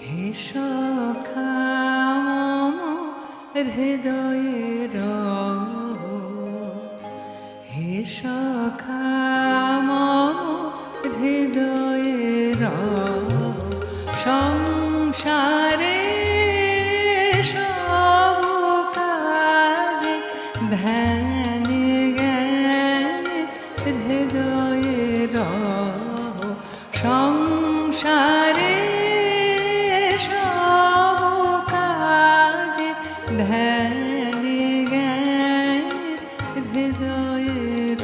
হে সখা মম হৃদয়ের, হে সখা মম হৃদয়ের, সংসারে সব কাজে ধ্যান জ্ঞান হৃদয়ের, সংসারে সব কাজে ধ্যান জ্ঞান হৃদয়ের,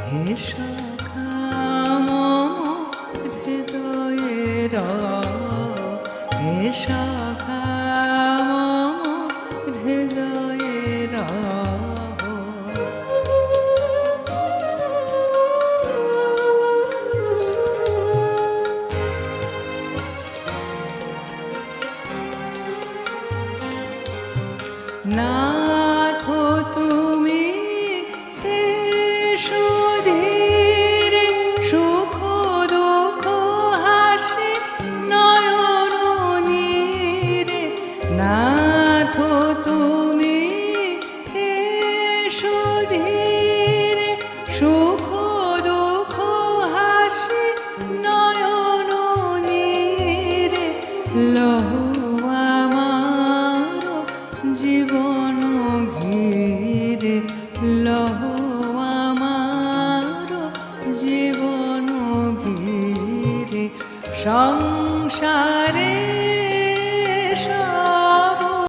হে সখা মম হৃদয়ের, হে সখা মম হৃদয়ের। নাথ তুমি এসো ধীরে, সুখ দুঃখ হাসি নয়ন নীরে। নাথ তুমি এসো ধীরে,